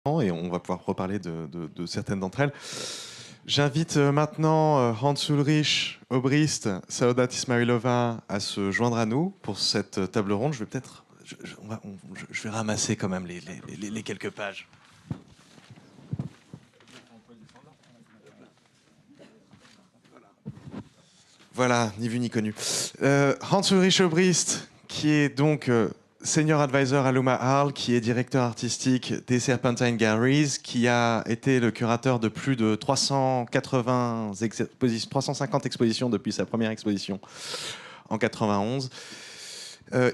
et on va pouvoir reparler de certaines d'entre elles. J'invite maintenant Hans Ulrich Obrist, Saodat Ismailova à se joindre à nous pour cette table ronde. Je vais peut-être, je vais ramasser quand même les quelques pages. Voilà, ni vu ni connu. Hans Ulrich Obrist, qui est donc Senior Advisor à Luma Arl, qui est directeur artistique des Serpentine Galleries, qui a été le curateur de plus de 350 expositions depuis sa première exposition en 91.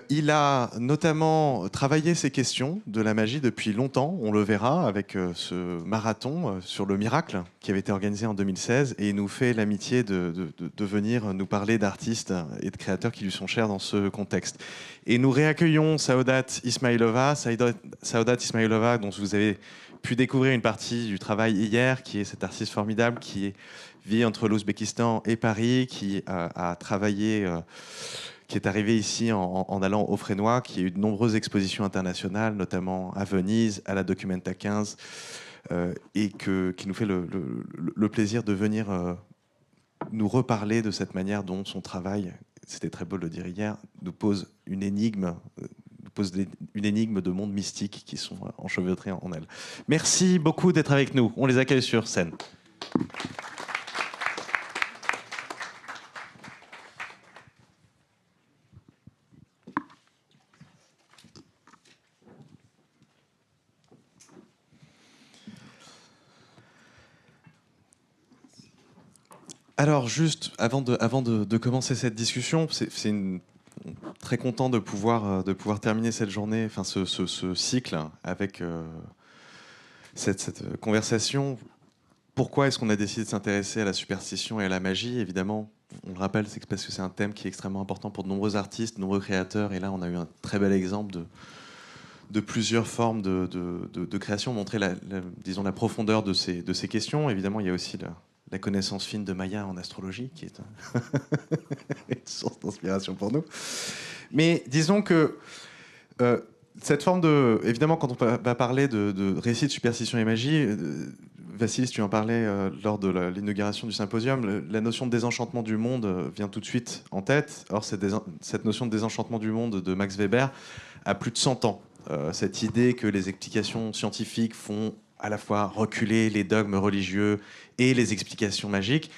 Il a notamment travaillé ces questions de la magie depuis longtemps, on le verra avec ce marathon sur le miracle qui avait été organisé en 2016, et il nous fait l'amitié de venir nous parler d'artistes et de créateurs qui lui sont chers dans ce contexte. Et nous réaccueillons Saodat Ismailova, dont vous avez pu découvrir une partie du travail hier, qui est cet artiste formidable qui vit entre l'Ouzbékistan et Paris, qui a travaillé... qui est arrivé ici en allant au Frénois, qui a eu de nombreuses expositions internationales, notamment à Venise, à la Documenta 15, et qui nous fait le plaisir de venir nous reparler de cette manière dont son travail, c'était très beau de le dire hier, nous pose une énigme, de mondes mystiques qui sont enchevêtrés en elle. Merci beaucoup d'être avec nous. On les accueille sur scène. Alors, juste avant de commencer cette discussion, très content de pouvoir terminer cette journée, enfin ce cycle avec cette conversation. Pourquoi est-ce qu'on a décidé de s'intéresser à la superstition et à la magie? Évidemment, on le rappelle, c'est parce que c'est un thème qui est extrêmement important pour de nombreux artistes, de nombreux créateurs. Et là, on a eu un très bel exemple de plusieurs formes de création, montrer disons, la profondeur de ces questions. Évidemment, il y a aussi la connaissance fine de Maya en astrologie, qui est une source d'inspiration pour nous. Mais disons que cette forme de... Évidemment, quand on va parler de récits de superstition et magie, Vassilis, tu en parlais lors de l'inauguration du symposium, la notion de désenchantement du monde vient tout de suite en tête. Or, cette notion de désenchantement du monde de Max Weber a plus de 100 ans. Cette idée que les explications scientifiques font à la fois reculer les dogmes religieux et les explications magiques.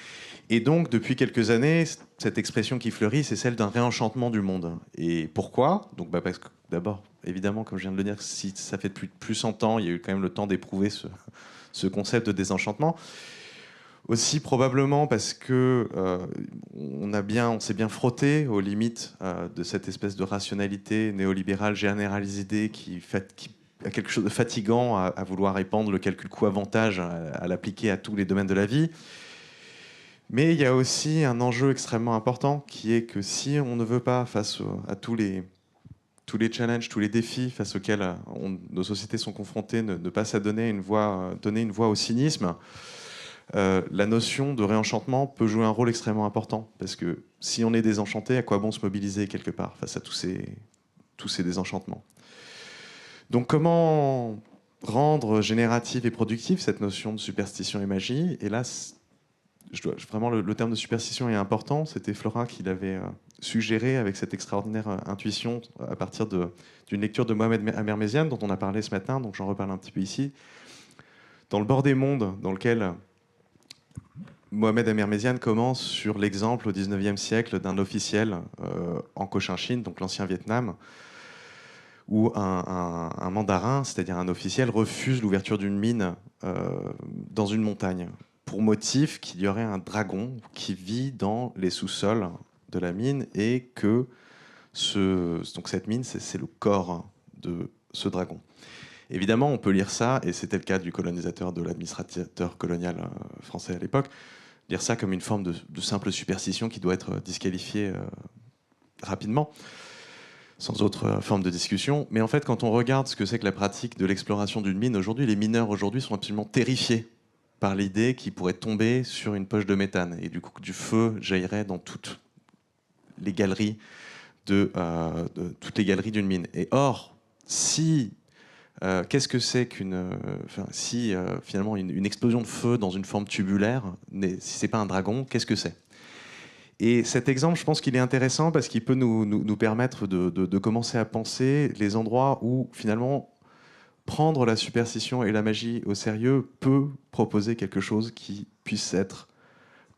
Et donc, depuis quelques années, cette expression qui fleurit, c'est celle d'un réenchantement du monde. Et pourquoi? Donc, parce que d'abord, évidemment, comme je viens de le dire, si ça fait depuis plus de 100 ans, il y a eu quand même le temps d'éprouver ce concept de désenchantement. Aussi probablement parce que on s'est bien frotté aux limites de cette espèce de rationalité néolibérale généralisée qui a quelque chose de fatigant à vouloir répandre le calcul coût-avantage, à l'appliquer à tous les domaines de la vie. Mais il y a aussi un enjeu extrêmement important qui est que si on ne veut pas, face à tous les challenges, tous les défis face auxquels nos sociétés sont confrontées, ne pas s'adonner donner une voix au cynisme, la notion de réenchantement peut jouer un rôle extrêmement important. Parce que si on est désenchanté, à quoi bon se mobiliser quelque part face à tous ces désenchantements? Donc comment rendre générative et productive cette notion de superstition et magie? Et là, vraiment, le terme de superstition est important. C'était Flora qui l'avait suggéré avec cette extraordinaire intuition à partir d'une lecture de Mohamed Amermézian, dont on a parlé ce matin, donc j'en reparle un petit peu ici. Dans Le bord des mondes, dans lequel Mohamed Amermézian commence sur l'exemple au XIXe siècle d'un officiel en Cochinchine, donc l'ancien Vietnam, où un mandarin, c'est-à-dire un officiel, refuse l'ouverture d'une mine dans une montagne, pour motif qu'il y aurait un dragon qui vit dans les sous-sols de la mine et que donc cette mine, c'est le corps de ce dragon. Évidemment, on peut lire ça, et c'était le cas du colonisateur, de l'administrateur colonial français à l'époque, lire ça comme une forme de simple superstition qui doit être disqualifiée rapidement, sans autre forme de discussion. Mais en fait, quand on regarde ce que c'est que la pratique de l'exploration d'une mine aujourd'hui, les mineurs aujourd'hui sont absolument terrifiés par l'idée qu'ils pourraient tomber sur une poche de méthane. Et du coup, du feu jaillirait dans toutes les galeries toutes les galeries d'une mine. Et or, si Qu'est-ce que c'est si finalement une explosion de feu dans une forme tubulaire, si c'est pas un dragon, qu'est-ce que c'est? Et cet exemple, je pense qu'il est intéressant parce qu'il peut nous permettre de commencer à penser les endroits où finalement prendre la superstition et la magie au sérieux peut proposer quelque chose qui puisse être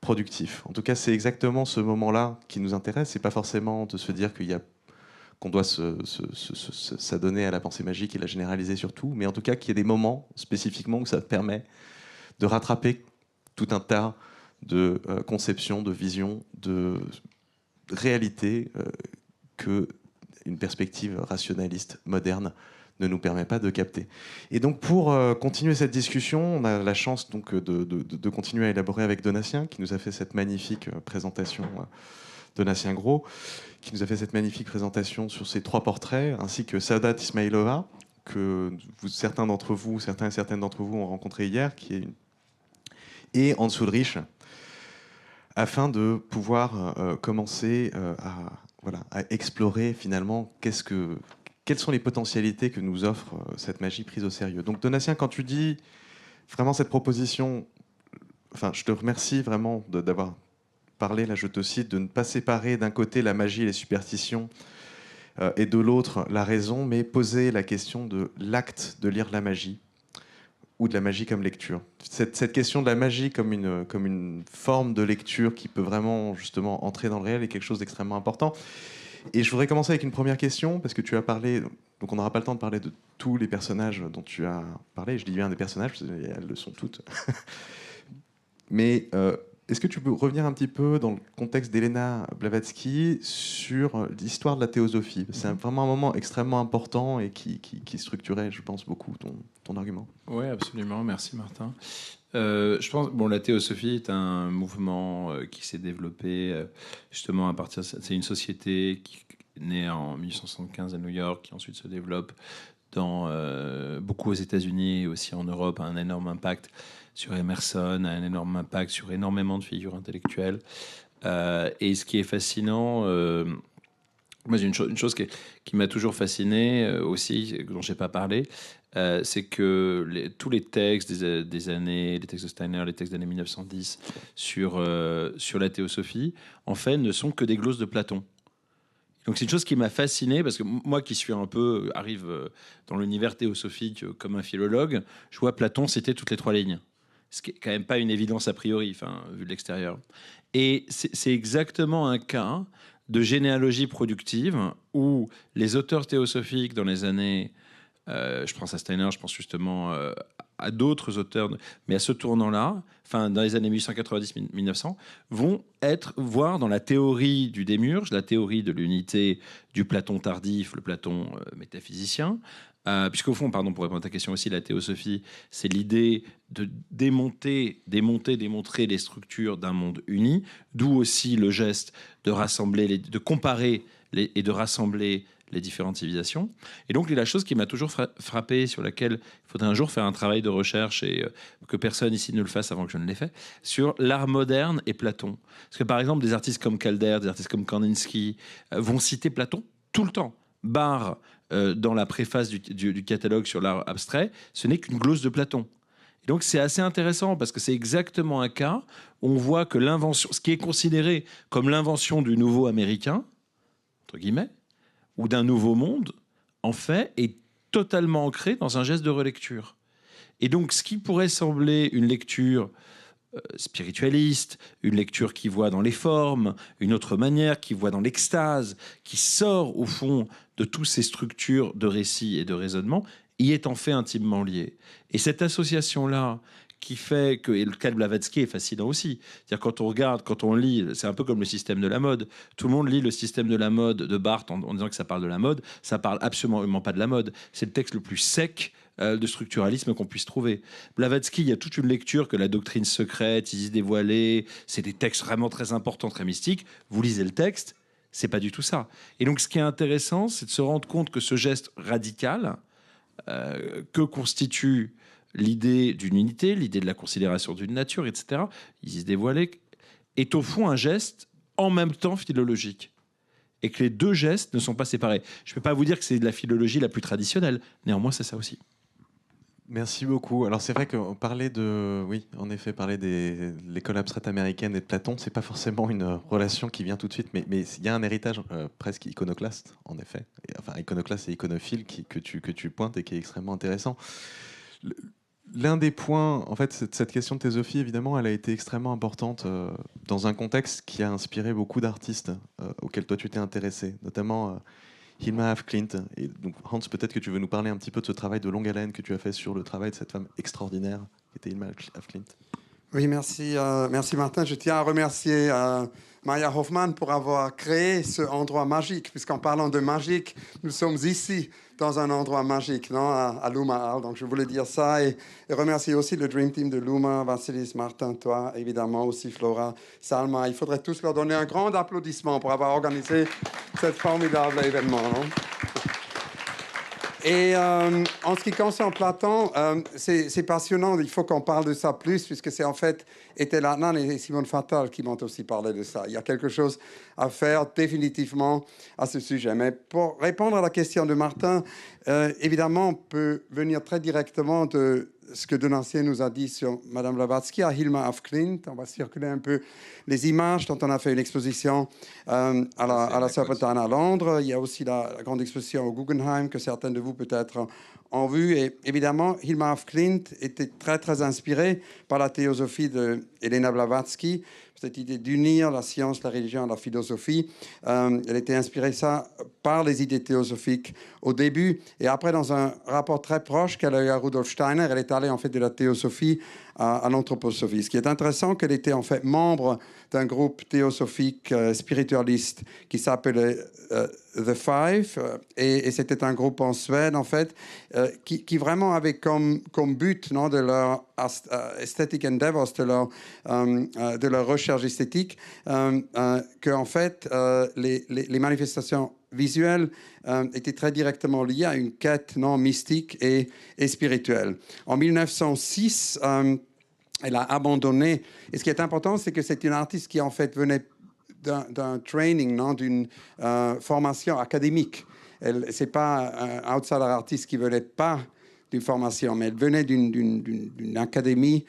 productif. En tout cas, c'est exactement ce moment-là qui nous intéresse. C'est pas forcément de se dire qu'on doit s'adonner à la pensée magique et la généraliser sur tout, mais en tout cas qu'il y ait des moments spécifiquement où ça permet de rattraper tout un tas de conceptions, de visions, de réalités que une perspective rationaliste moderne ne nous permet pas de capter. Et donc pour continuer cette discussion, on a la chance donc de continuer à élaborer avec Donatien, qui nous a fait cette magnifique présentation, Donatien Gros, qui nous a fait cette magnifique présentation sur ces 3 portraits, ainsi que Sadat Ismailova, que certains et certaines d'entre vous ont rencontré hier, et Hans Ulrich, afin de pouvoir commencer à explorer finalement quelles sont les potentialités que nous offre cette magie prise au sérieux. Donc Donatien, quand tu dis vraiment cette proposition, je te remercie vraiment d'avoir parlé, là je te cite, de ne pas séparer d'un côté la magie et les superstitions et de l'autre la raison, mais poser la question de l'acte de lire la magie ou de la magie comme lecture. Cette question de la magie comme une forme de lecture qui peut vraiment justement entrer dans le réel est quelque chose d'extrêmement important. Et je voudrais commencer avec une première question, parce que tu as parlé, donc on n'aura pas le temps de parler de tous les personnages dont tu as parlé, je dis bien des personnages, parce qu'elles le sont toutes. Mais est-ce que tu peux revenir un petit peu dans le contexte d'Elena Blavatsky sur l'histoire de la théosophie? C'est vraiment un moment extrêmement important et qui structurait, je pense, beaucoup ton argument. Oui, absolument. Merci, Martin. Je pense, la théosophie est un mouvement qui s'est développé justement à partir. C'est une société qui est née en 1875 à New York, qui ensuite se développe beaucoup aux États-Unis et aussi en Europe, a un énorme impact sur Emerson, a un énorme impact sur énormément de figures intellectuelles. Et ce qui est fascinant, moi, j'ai une chose qui m'a toujours fasciné aussi, dont j'ai pas parlé, c'est que tous les textes des années, les textes de Steiner, les textes des années 1910 sur la théosophie, en fait, ne sont que des glosses de Platon. Donc c'est une chose qui m'a fasciné parce que moi qui suis arrive dans l'univers théosophique comme un philologue, je vois Platon citer toutes les 3 lignes. Ce qui est quand même pas une évidence a priori, vu de l'extérieur. Et c'est exactement un cas de généalogie productive où les auteurs théosophiques dans les années, je pense à Steiner, je pense justement à d'autres auteurs, mais à ce tournant-là, dans les années 1890-1900, vont voir dans la théorie du démiurge, la théorie de l'unité du Platon tardif, le Platon métaphysicien, puisqu'au fond, pour répondre à ta question aussi, la théosophie, c'est l'idée de démontrer les structures d'un monde uni, d'où aussi le geste de rassembler, de comparer et de rassembler les différentes civilisations. Et donc, la chose qui m'a toujours frappé, sur laquelle il faudrait un jour faire un travail de recherche et que personne ici ne le fasse avant que je ne l'ai fait, sur l'art moderne et Platon. Parce que, par exemple, des artistes comme Calder, des artistes comme Kandinsky vont citer Platon tout le temps. Barre, dans la préface du catalogue sur l'art abstrait, ce n'est qu'une glose de Platon. Et donc, c'est assez intéressant parce que c'est exactement un cas où on voit que l'invention, ce qui est considéré comme l'invention du nouveau américain, entre guillemets, ou d'un nouveau monde, en fait, est totalement ancré dans un geste de relecture. Et donc, ce qui pourrait sembler une lecture spiritualiste, une lecture qui voit dans les formes, une autre manière qui voit dans l'extase, qui sort au fond de toutes ces structures de récit et de raisonnement, y est en fait intimement lié. Et cette association-là, qui fait que, et le cas de Blavatsky est fascinant aussi. C'est-à-dire quand on regarde, quand on lit, c'est un peu comme le système de la mode. Tout le monde lit le système de la mode de Barthes en disant que ça parle de la mode. Ça parle absolument pas de la mode. C'est le texte le plus sec de structuralisme qu'on puisse trouver. Blavatsky, il y a toute une lecture que la doctrine secrète, Isis dévoilée, c'est des textes vraiment très importants, très mystiques. Vous lisez le texte, c'est pas du tout ça. Et donc, ce qui est intéressant, c'est de se rendre compte que ce geste radical que constitue l'idée d'une unité, l'idée de la considération d'une nature, etc., Isis dévoilée, est au fond un geste en même temps philologique. Et que les deux gestes ne sont pas séparés. Je ne peux pas vous dire que c'est de la philologie la plus traditionnelle. Néanmoins, c'est ça aussi. Merci beaucoup. Alors c'est vrai qu'on parlait de, oui, en effet, parler de l'école abstraite américaine et de Platon, c'est pas forcément une relation qui vient tout de suite, mais il y a un héritage presque iconoclaste, en effet. Enfin, iconoclaste et iconophile que tu pointes et qui est extrêmement intéressant. Le- L'un des points, en fait, cette question de théosophie, évidemment, elle a été extrêmement importante dans un contexte qui a inspiré beaucoup d'artistes auxquels toi tu t'es intéressé, notamment Hilma af Klint. Et donc, Hans, peut-être que tu veux nous parler un petit peu de ce travail de longue haleine que tu as fait sur le travail de cette femme extraordinaire qui était Hilma af Klint. Oui, merci, merci Martin. Je tiens à remercier Maya Hoffman pour avoir créé ce endroit magique, puisqu'en parlant de magique, nous sommes ici dans un endroit magique, non, à Luma. Donc je voulais dire ça et remercier aussi le Dream Team de Luma, Vassilis, Martin, toi, évidemment aussi Flora, Salma. Il faudrait tous leur donner un grand applaudissement pour avoir organisé cet formidable événement. Non? Et en ce qui concerne Platon, c'est passionnant, il faut qu'on parle de ça plus, puisque c'est en fait Etel Adnan et Simone Fattal qui m'ont aussi parlé de ça. Il y a quelque chose à faire définitivement à ce sujet. Mais pour répondre à la question de Martin, évidemment, on peut venir très directement de ce que Donatien nous a dit sur Madame Blavatsky à Hilma af Klint. On va circuler un peu les images dont on a fait une exposition à la Serpentine à Londres. Il y a aussi la grande exposition au Guggenheim que certains de vous peut-être ont vu. Et évidemment, Hilma af Klint était très, très inspirée par la théosophie de Helena Blavatsky, cette idée d'unir la science, la religion et la philosophie. Elle était inspirée ça par les idées théosophiques au début. Et après, dans un rapport très proche qu'elle a eu à Rudolf Steiner, elle est allée en fait de la théosophie à l'anthroposophie. Ce qui est intéressant, qu'elle était en fait membre d'un groupe théosophique spiritualiste qui s'appelait The Five. Et c'était un groupe en Suède, en fait, qui vraiment avait comme but, non, de leur aesthetic endeavors, de leur recherche esthétique, que en fait, les manifestations visuelles étaient très directement liées à une quête non mystique et spirituelle. En 1906, elle a abandonné. Et ce qui est important, c'est que c'est une artiste qui, en fait, venait d'un training, non, d'une formation académique. Ce n'est pas un outsider artiste qui ne venait pas d'une formation, mais elle venait d'une académie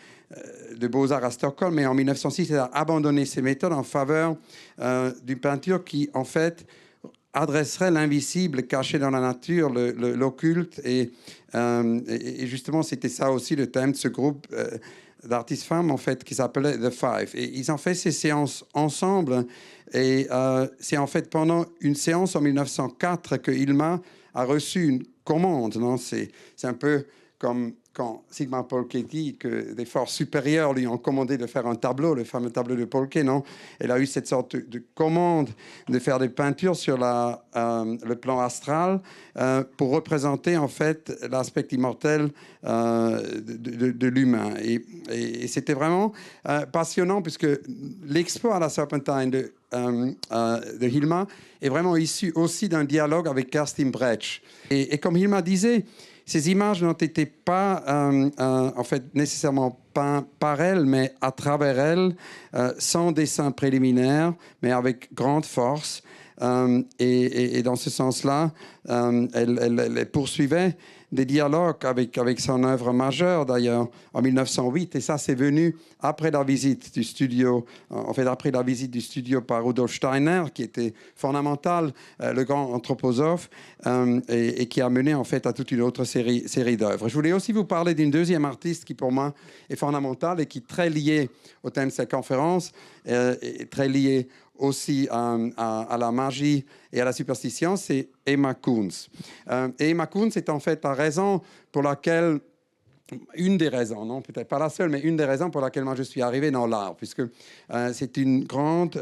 de beaux-arts à Stockholm. Mais en 1906, elle a abandonné ses méthodes en faveur d'une peinture qui, en fait, adresserait l'invisible caché dans la nature, l'occulte. Et justement, c'était ça aussi le thème de ce groupe d'artistes femmes, en fait, qui s'appelait The Five. Et ils ont fait ces séances ensemble. Et c'est en fait pendant une séance en 1904 que Hilma a reçu une commande. Non, c'est un peu comme quand Sigmar Polke dit que des forces supérieures lui ont commandé de faire un tableau, le fameux tableau de Polke, non? Elle a eu cette sorte de commande de faire des peintures sur le plan astral pour représenter en fait l'aspect immortel de l'humain. Et c'était vraiment passionnant puisque l'expo à la Serpentine de Hilma est vraiment issu aussi d'un dialogue avec Kerstin Brecht. Et comme Hilma disait, ces images n'ont été pas en fait nécessairement peintes par elle, mais à travers elle, sans dessin préliminaire, mais avec grande force. Et dans ce sens-là, elle poursuivait des dialogues avec son œuvre majeure, d'ailleurs, en 1908. Et ça, c'est venu après la visite du studio, en fait, après la visite du studio par Rudolf Steiner, qui était fondamental, le grand anthroposophe, et qui a mené, en fait, à toute une autre série d'œuvres. Je voulais aussi vous parler d'une deuxième artiste qui, pour moi, est fondamentale et qui est très liée au thème de cette conférence, et très liée aussi à la magie et à la superstition, c'est Emma Kunz. Et Emma Kunz est en fait la raison pour laquelle, une des raisons, non, peut-être pas la seule, mais une des raisons pour laquelle moi je suis arrivé dans l'art, puisque c'est une grande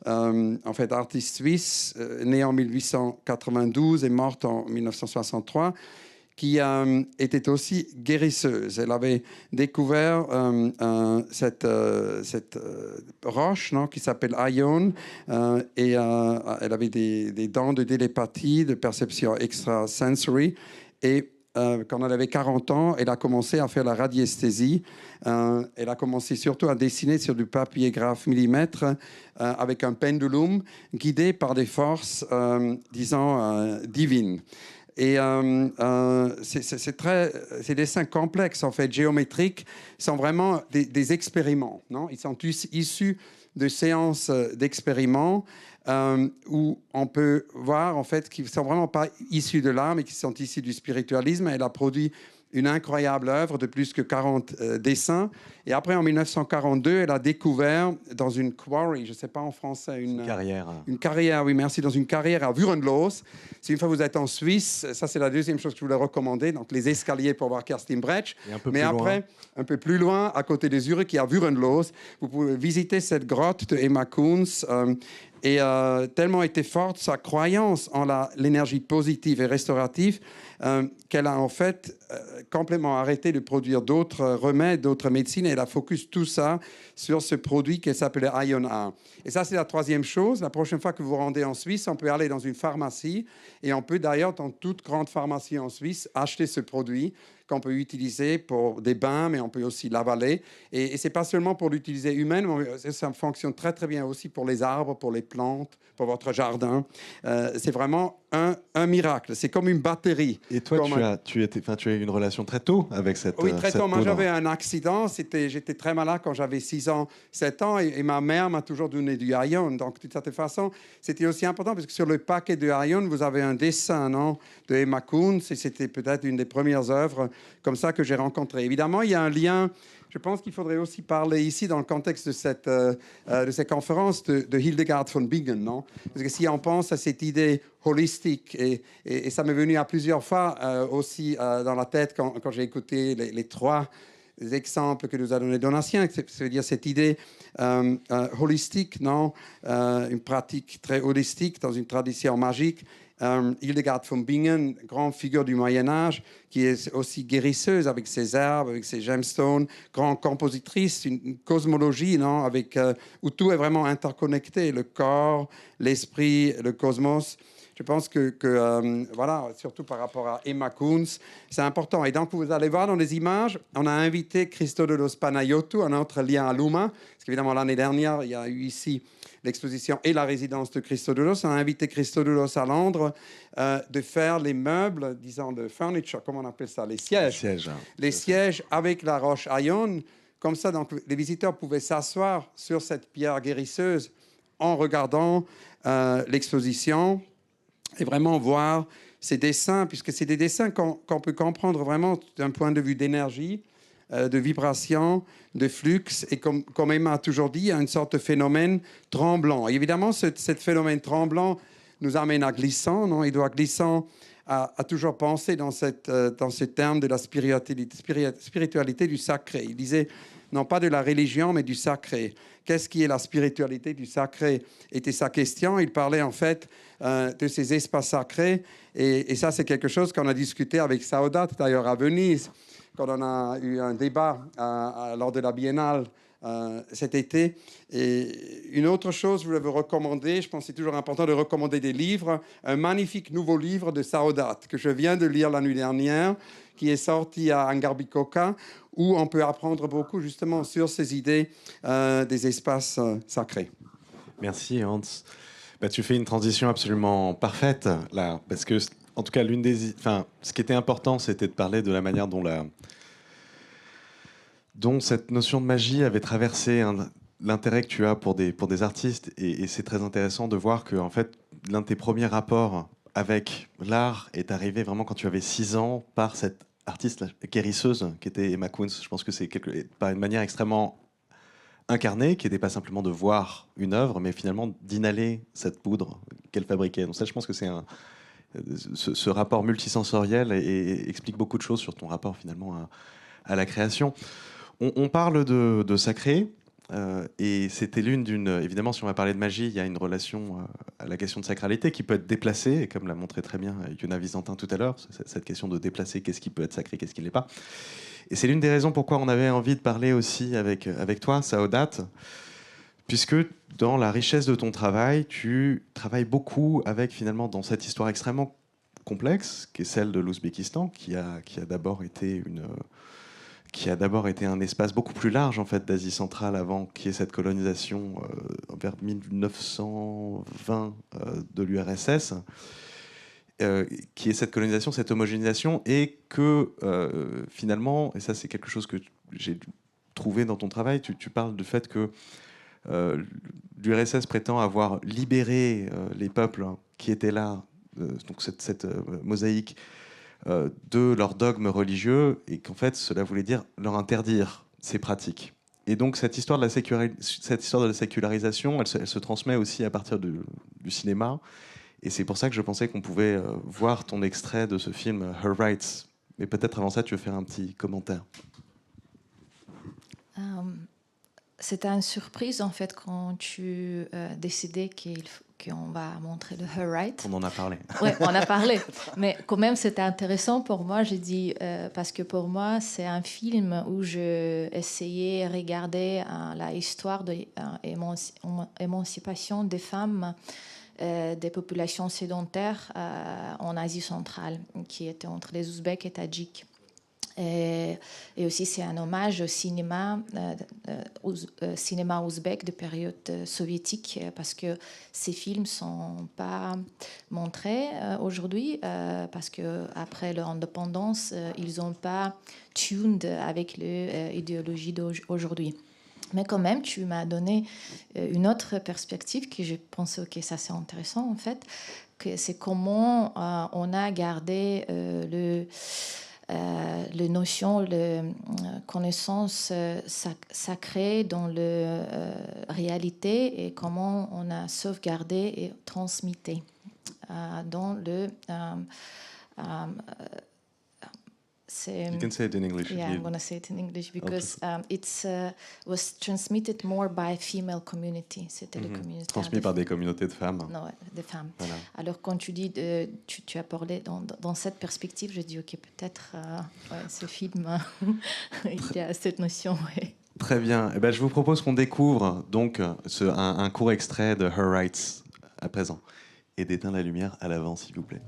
en fait, artiste suisse, née en 1892 et morte en 1963, qui était aussi guérisseuse. Elle avait découvert cette roche, non, qui s'appelle Ion, et elle avait des dons de télépathie, de perception extrasensory. Et quand elle avait 40 ans, elle a commencé à faire la radiesthésie. Elle a commencé surtout à dessiner sur du papier graphe millimètre avec un pendulum guidé par des forces, disons, divines. Et ces dessins complexes, en fait, géométriques, sont vraiment des expériments. Non, ils sont issus de séances d'expériments où on peut voir, en fait, qu'ils ne sont vraiment pas issus de l'art, mais qui sont issus du spiritualisme. Elle a produit une incroyable œuvre de plus que 40 dessins. Et après, en 1942, elle a découvert dans une quarry, je ne sais pas en français, une carrière. Une carrière, oui, merci, dans une carrière à Vurenloos. Si une fois vous êtes en Suisse, ça c'est la deuxième chose que je voulais recommander, donc les escaliers pour voir Kerstin Brecht. Mais après, un peu plus loin, à côté de Zurich, il y a Vurenloos. Vous pouvez visiter cette grotte de Emma Kunz. Et tellement était forte sa croyance en l'énergie positive et restaurative qu'elle a en fait complètement arrêté de produire d'autres remèdes, d'autres médecines. Et elle a focus tout ça sur ce produit qui s'appelait Ion A. Et ça, c'est la troisième chose. La prochaine fois que vous vous rendez en Suisse, on peut aller dans une pharmacie et on peut d'ailleurs, dans toute grande pharmacie en Suisse, acheter ce produit qu'on peut utiliser pour des bains, mais on peut aussi l'avaler. Et ce n'est pas seulement pour l'utiliser humaine, mais ça fonctionne très, très bien aussi pour les arbres, pour les plantes, pour votre jardin. C'est vraiment un miracle. C'est comme une batterie. Et toi, tu as eu une relation très tôt avec cette Oui, très tôt. Moi, poudre. j'avais un accident. J'étais très malade quand j'avais 6 ans, 7 ans. Et ma mère m'a toujours donné du Ion. Donc, d'une certaine façon, c'était aussi important parce que sur le paquet de Ion, vous avez un dessin de Emma Kunz. Et c'était peut-être une des premières œuvres comme ça que j'ai rencontrées. Évidemment, il y a un lien. Je pense qu'il faudrait aussi parler ici, dans le contexte de cette conférence, de Hildegard von Bingen, non? Parce que si on pense à cette idée holistique, et ça m'est venu à plusieurs fois aussi dans la tête quand j'ai écouté les trois exemples que nous a donné Donatien, c'est-à-dire cette idée holistique, non? Une pratique très holistique dans une tradition magique. Hildegard von Bingen, grande figure du Moyen-Âge, qui est aussi guérisseuse avec ses herbes, avec ses gemstones, grande compositrice, une cosmologie, non, où tout est vraiment interconnecté, le corps, l'esprit, le cosmos. Je pense que voilà, surtout par rapport à Emma Kunz, c'est important. Et donc, vous allez voir dans les images, on a invité Christodoulos Panayotou, un autre lien à l'UMA, parce qu'évidemment, l'année dernière, il y a eu ici l'exposition et la résidence de Christodoulos. On a invité Christodoulos à Londres de faire les meubles, disons, de furniture, comment on appelle ça, les sièges. Les sièges avec la roche Ion. Comme ça, donc, les visiteurs pouvaient s'asseoir sur cette pierre guérisseuse en regardant l'exposition et vraiment voir ces dessins, puisque c'est des dessins qu'on peut comprendre vraiment d'un point de vue d'énergie, de vibration, de flux. Et comme Emma a toujours dit, il y a une sorte de phénomène tremblant. Et évidemment, ce phénomène tremblant nous amène à Glissant. Non, Édouard Glissant a toujours pensé dans ce terme de la spiritualité du sacré. Il disait, non pas de la religion, mais du sacré. Qu'est-ce qui est la spiritualité du sacré? Était sa question. Il parlait en fait de ces espaces sacrés. Et ça, c'est quelque chose qu'on a discuté avec Saodat, d'ailleurs, à Venise, quand on a eu un débat lors de la Biennale cet été. Et une autre chose, je voulais vous recommander, je pense que c'est toujours important de recommander des livres, un magnifique nouveau livre de Saodat que je viens de lire la nuit dernière, qui est sorti à Angarbikoka, où on peut apprendre beaucoup justement sur ces idées des espaces sacrés. Merci Hans. Tu fais une transition absolument parfaite là, parce que en tout cas ce qui était important, c'était de parler de la manière dont cette notion de magie avait traversé l'intérêt que tu as pour des artistes, et c'est très intéressant de voir que en fait l'un de tes premiers rapports avec l'art est arrivé vraiment quand tu avais 6 ans par cette artiste guérisseuse qui était Emma Kunz. Je pense que c'est par une manière extrêmement incarnée, qui n'était pas simplement de voir une œuvre, mais finalement d'inhaler cette poudre qu'elle fabriquait. Donc ça, je pense que c'est ce rapport multisensoriel et explique beaucoup de choses sur ton rapport finalement à la création. On parle de sacré, et c'était évidemment, si on va parler de magie, il y a une relation à la question de sacralité qui peut être déplacée, et comme l'a montré très bien Yona Visantin tout à l'heure, cette question de déplacer, qu'est-ce qui peut être sacré, qu'est-ce qui ne l'est pas. Et c'est l'une des raisons pourquoi on avait envie de parler aussi avec toi, Saodat, puisque dans la richesse de ton travail, tu travailles beaucoup avec, finalement, dans cette histoire extrêmement complexe, qui est celle de l'Ouzbékistan, qui a d'abord été un espace beaucoup plus large en fait d'Asie centrale avant qu'il y ait cette colonisation vers 1920 de l'URSS. qui est cette colonisation, cette homogénéisation, et que finalement, et ça c'est quelque chose que j'ai trouvé dans ton travail, tu parles du fait que l'URSS prétend avoir libéré les peuples qui étaient là, donc cette mosaïque, de leurs dogmes religieux, et qu'en fait cela voulait dire leur interdire ces pratiques. Et donc cette histoire de la sécularisation, elle se transmet aussi à partir du cinéma. Et c'est pour ça que je pensais qu'on pouvait voir ton extrait de ce film Her Rights. Mais peut-être avant ça, tu veux faire un petit commentaire. C'était une surprise en fait quand tu décidais qu'on va montrer le Her Right. On en a parlé. Oui, on a parlé. Mais quand même, c'était intéressant pour moi. J'ai dit, parce que pour moi, c'est un film où je essayais de regarder la histoire de l'émancipation des femmes des populations sédentaires en Asie centrale, qui étaient entre les Ouzbeks et Tadjiks. Et aussi, c'est un hommage au cinéma ouzbek de période soviétique, parce que ces films ne sont pas montrés aujourd'hui, parce qu'après leur indépendance, ils n'ont pas tuned avec l'idéologie d'aujourd'hui. Mais quand même, tu m'as donné une autre perspective que je pense que ça c'est intéressant en fait, que c'est comment on a gardé les notions, les connaissances sacrées dans la réalité et comment on a sauvegardé et transmis dans le... You can say it in English. Yeah, I'm going to say it in English because it was transmitted more by female community. C'était les communautés. Transmis par des communautés de femmes. Non, des femmes. Voilà. Alors, quand tu dis, tu as parlé dans cette perspective, je dis, OK, peut-être ce film, il y a cette notion. Ouais. Très bien. Eh ben, je vous propose qu'on découvre donc un court extrait de Her Rights à présent. Et d'éteindre la lumière à l'avant, s'il vous plaît.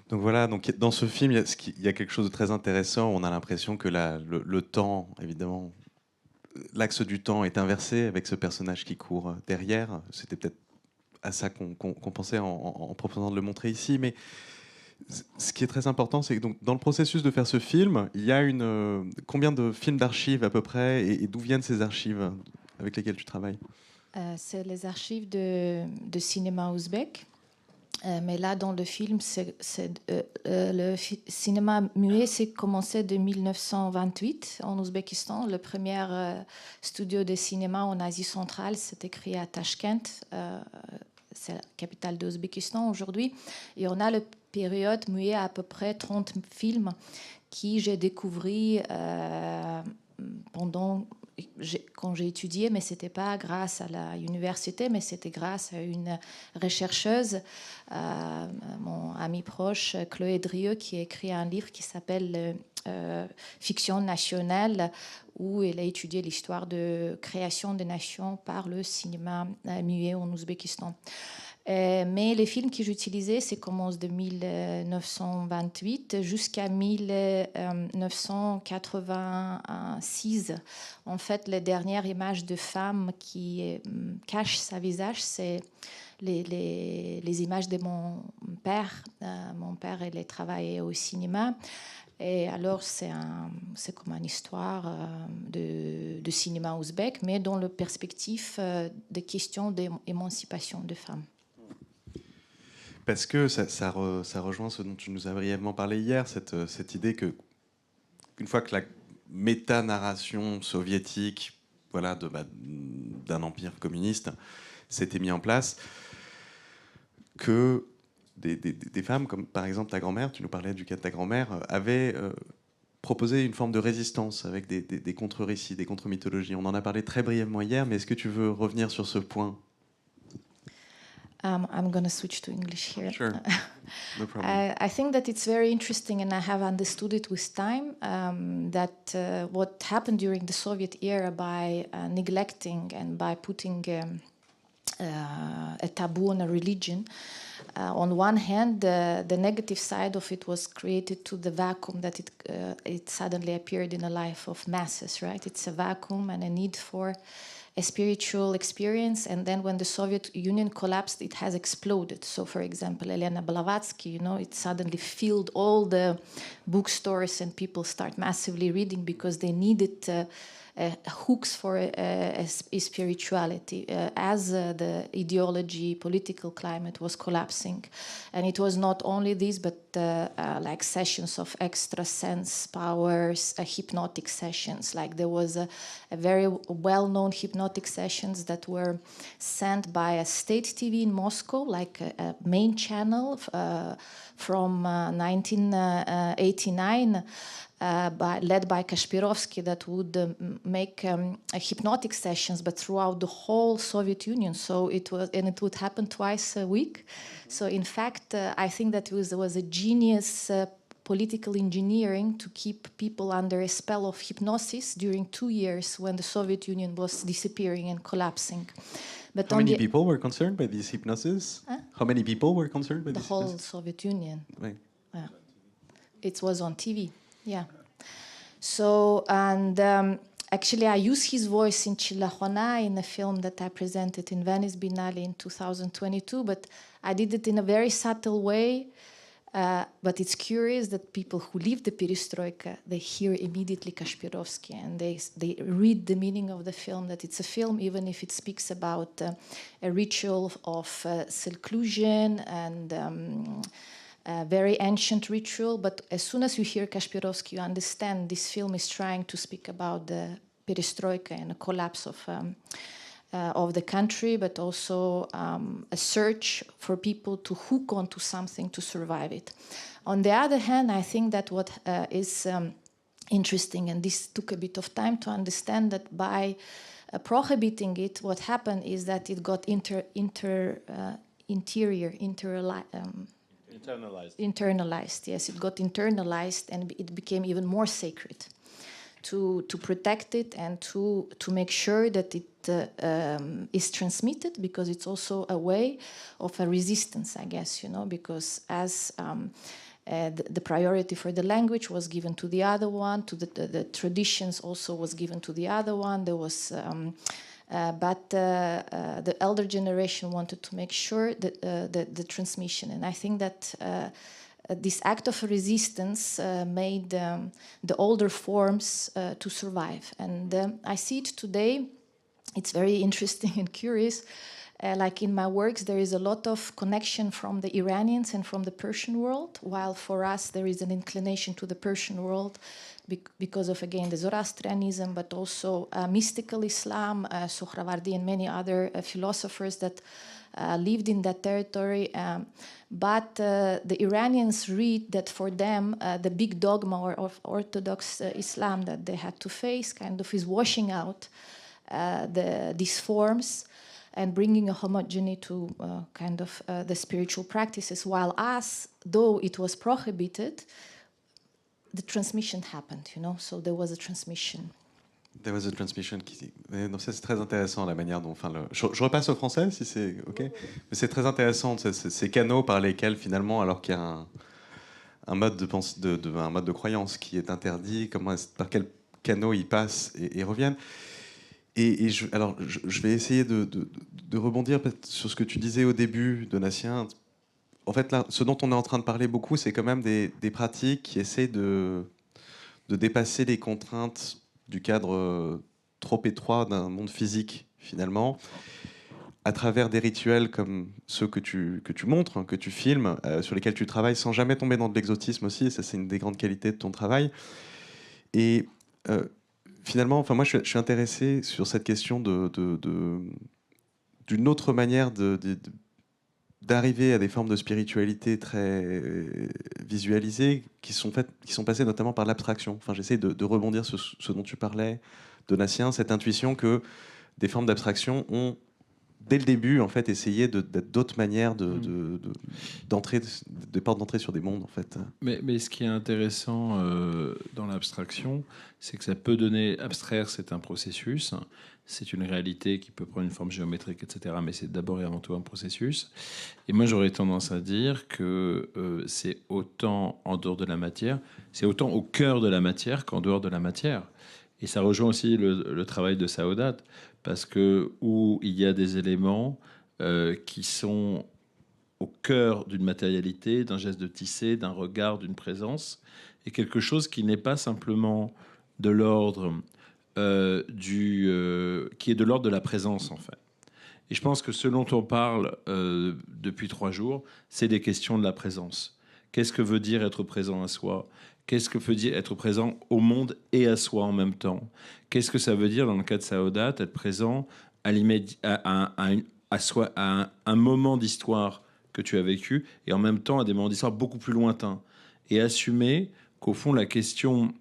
Donc voilà, donc dans ce film, il y a quelque chose de très intéressant. On a l'impression que le temps, évidemment, l'axe du temps est inversé avec ce personnage qui court derrière. C'était peut-être à ça qu'on pensait en proposant de le montrer ici. Mais ce qui est très important, c'est que donc, dans le processus de faire ce film, il y a combien de films d'archives à peu près, et d'où viennent ces archives avec lesquelles tu travailles? C'est les archives de cinéma ouzbek. Mais là, dans le film, cinéma muet, c'est commencé de 1928 en Ouzbékistan. Le premier studio de cinéma en Asie centrale s'était créé à Tashkent. C'est la capitale de l'Ouzbékistan aujourd'hui. Et on a la période muet à peu près 30 films qui j'ai découvert quand j'ai étudié, mais c'était pas grâce à l'université, mais c'était grâce à une rechercheuse, mon ami proche Chloé Drieux, qui a écrit un livre qui s'appelle Fiction nationale, où elle a étudié l'histoire de création des nations par le cinéma muet en Ouzbékistan. Mais les films que j'utilisais, c'est commence de 1928 jusqu'à 1986. En fait, les dernières images de femmes qui cachent sa visage, c'est les images de mon père. Mon père, il a travaillé au cinéma. Et alors, c'est comme une histoire de cinéma ouzbek, mais dans la perspective des questions d'émancipation des femmes. Parce que ça rejoint ce dont tu nous as brièvement parlé hier, cette idée que, une fois que la méta-narration soviétique, voilà, d'un empire communiste s'était mis en place, que des femmes, comme par exemple ta grand-mère, tu nous parlais du cas de ta grand-mère, avaient proposé une forme de résistance avec des contre-récits, des contre-mythologies. On en a parlé très brièvement hier, mais est-ce que tu veux revenir sur ce point? I'm going to switch to English here. Sure. No problem. I think that it's very interesting, and I have understood it with time, that what happened during the Soviet era by neglecting and by putting a taboo on a religion, on one hand, the negative side of it was created to the vacuum that it suddenly appeared in the life of masses, right? It's a vacuum and a need for a spiritual experience, and then when the Soviet Union collapsed, it has exploded. So, for example, Elena Blavatsky, it suddenly filled all the bookstores, and people start massively reading because they needed hooks for a spirituality as the ideology, political climate was collapsing. And it was not only this, but like sessions of extra sense powers, hypnotic sessions. Like there was a very well-known hypnotic sessions that were sent by a state TV in Moscow, like a main channel from 1989. Led by Kashpirovsky, that would make hypnotic sessions, but throughout the whole Soviet Union. So it would happen twice a week. So in fact, I think that there was a genius political engineering to keep people under a spell of hypnosis during 2 years when the Soviet Union was disappearing and collapsing. But How many people were concerned by this hypnosis? Huh? How many people were concerned by The this whole hypnosis? Soviet Union. Right. Yeah. It was on TV. Yeah. So, and actually I use his voice in Chilahona in a film that I presented in Venice Biennale in 2022, but I did it in a very subtle way. But it's curious that people who live the perestroika, they hear immediately Kashpirovsky, and they read the meaning of the film, that it's a film, even if it speaks about a ritual of seclusion and a very ancient ritual. But as soon as you hear Kashpirovsky, you understand this film is trying to speak about the perestroika and the collapse of the country, but also a search for people to hook onto something to survive it. On the other hand, I think that what is interesting, and this took a bit of time to understand, that by prohibiting it, what happened is that it got internalized. Yes, it got internalized, and it became even more sacred. To protect it and to make sure that it is transmitted, because it's also a way of a resistance, I guess, because as The priority for the language was given to the other one, to the traditions also was given to the other one. There was, but the elder generation wanted to make sure that the transmission. And I think that this act of resistance made the older forms to survive. And I see it today. It's very interesting and curious. Like in my works, there is a lot of connection from the Iranians and from the Persian world, while for us there is an inclination to the Persian world because of, again, the Zoroastrianism, but also mystical Islam, Sohrawardi and many other philosophers that lived in that territory. But the Iranians read that for them, the big dogma of Orthodox Islam that they had to face kind of is washing out these forms and bringing a homogeneity to kind of the spiritual practices, while us, though it was prohibited, the transmission happened, you know, so there was a transmission. There was a transmission. Donc ça, c'est très intéressant, la manière dont... Enfin, je repasse au français, si c'est OK. Mais c'est très intéressant, ces canaux par lesquels, finalement, alors qu'il y a un mode de croyance qui est interdit, par quels canaux ils passent et reviennent. Et je vais essayer de rebondir sur ce que tu disais au début, Donatien. En fait, là, ce dont on est en train de parler beaucoup, c'est quand même des pratiques qui essaient de dépasser les contraintes du cadre trop étroit d'un monde physique, finalement, à travers des rituels comme ceux que tu montres, que tu filmes, sur lesquels tu travailles, sans jamais tomber dans de l'exotisme aussi. Et ça, c'est une des grandes qualités de ton travail. Et... finalement, enfin moi, je suis intéressé sur cette question d'une autre manière d'arriver à des formes de spiritualité très visualisées qui sont passées notamment par l'abstraction. Enfin, j'essaie de rebondir sur ce dont tu parlais, Donatien, cette intuition que des formes d'abstraction ont, dès le début, en fait, essayé d'être d'autres manières d'entrer, des portes d'entrée sur des mondes, en fait. Mais ce qui est intéressant dans l'abstraction, c'est que ça peut donner... Abstraire, c'est un processus, c'est une réalité qui peut prendre une forme géométrique, etc. Mais c'est d'abord et avant tout un processus. Et moi, j'aurais tendance à dire que c'est autant en dehors de la matière, c'est autant au cœur de la matière qu'en dehors de la matière. Et ça rejoint aussi le travail de Saodat, parce que où il y a des éléments qui sont au cœur d'une matérialité, d'un geste de tisser, d'un regard, d'une présence, et quelque chose qui n'est pas simplement de l'ordre qui est de l'ordre de la présence, en fait. Et je pense que ce dont on parle depuis 3 jours, c'est des questions de la présence. Qu'est-ce que veut dire être présent à soi ? Qu'est-ce que veut dire être présent au monde et à soi en même temps ? Qu'est-ce que ça veut dire, dans le cas de Saodat, être présent à un moment d'histoire que tu as vécu et en même temps à des moments d'histoire beaucoup plus lointains ? Et assumer qu'au fond, la question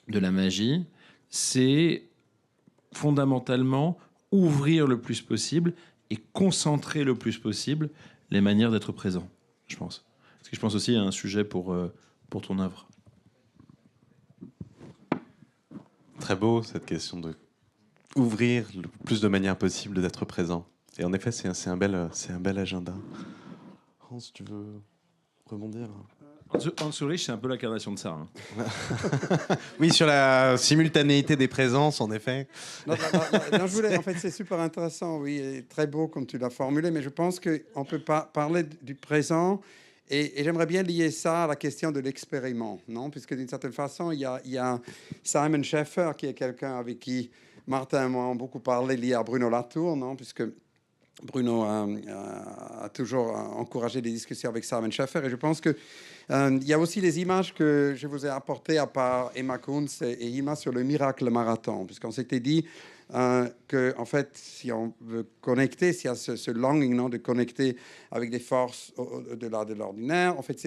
de la magie, c'est fondamentalement ouvrir le plus possible et concentrer le plus possible les manières d'être présent, je pense. Parce que je pense aussi à un sujet pour ton œuvre. Très beau, cette question de ouvrir le plus de manières possibles d'être présent. Et en effet, c'est un bel agenda. Hans, tu veux rebondir ? Hans Ulrich, c'est un peu l'incarnation de ça. Hein. Oui, sur la simultanéité des présences, en effet. Non, je voulais, en fait, c'est super intéressant, oui, et très beau comme tu l'as formulé, mais je pense qu'on peut pas parler du présent. Et j'aimerais bien lier ça à la question de l'expériment, non ? Puisque d'une certaine façon, il y a Simon Scheffer, qui est quelqu'un avec qui Martin et moi avons beaucoup parlé, lié à Bruno Latour, non ? Puisque Bruno a toujours encouragé des discussions avec Simon Scheffer. Et je pense que il y a aussi les images que je vous ai apportées à part Emma Kunz et Ima sur le miracle marathon. Puisqu'on s'était dit que, en fait, si on veut connecter, s'il y a ce longing, non, de connecter avec des forces au-delà de l'ordinaire, en fait,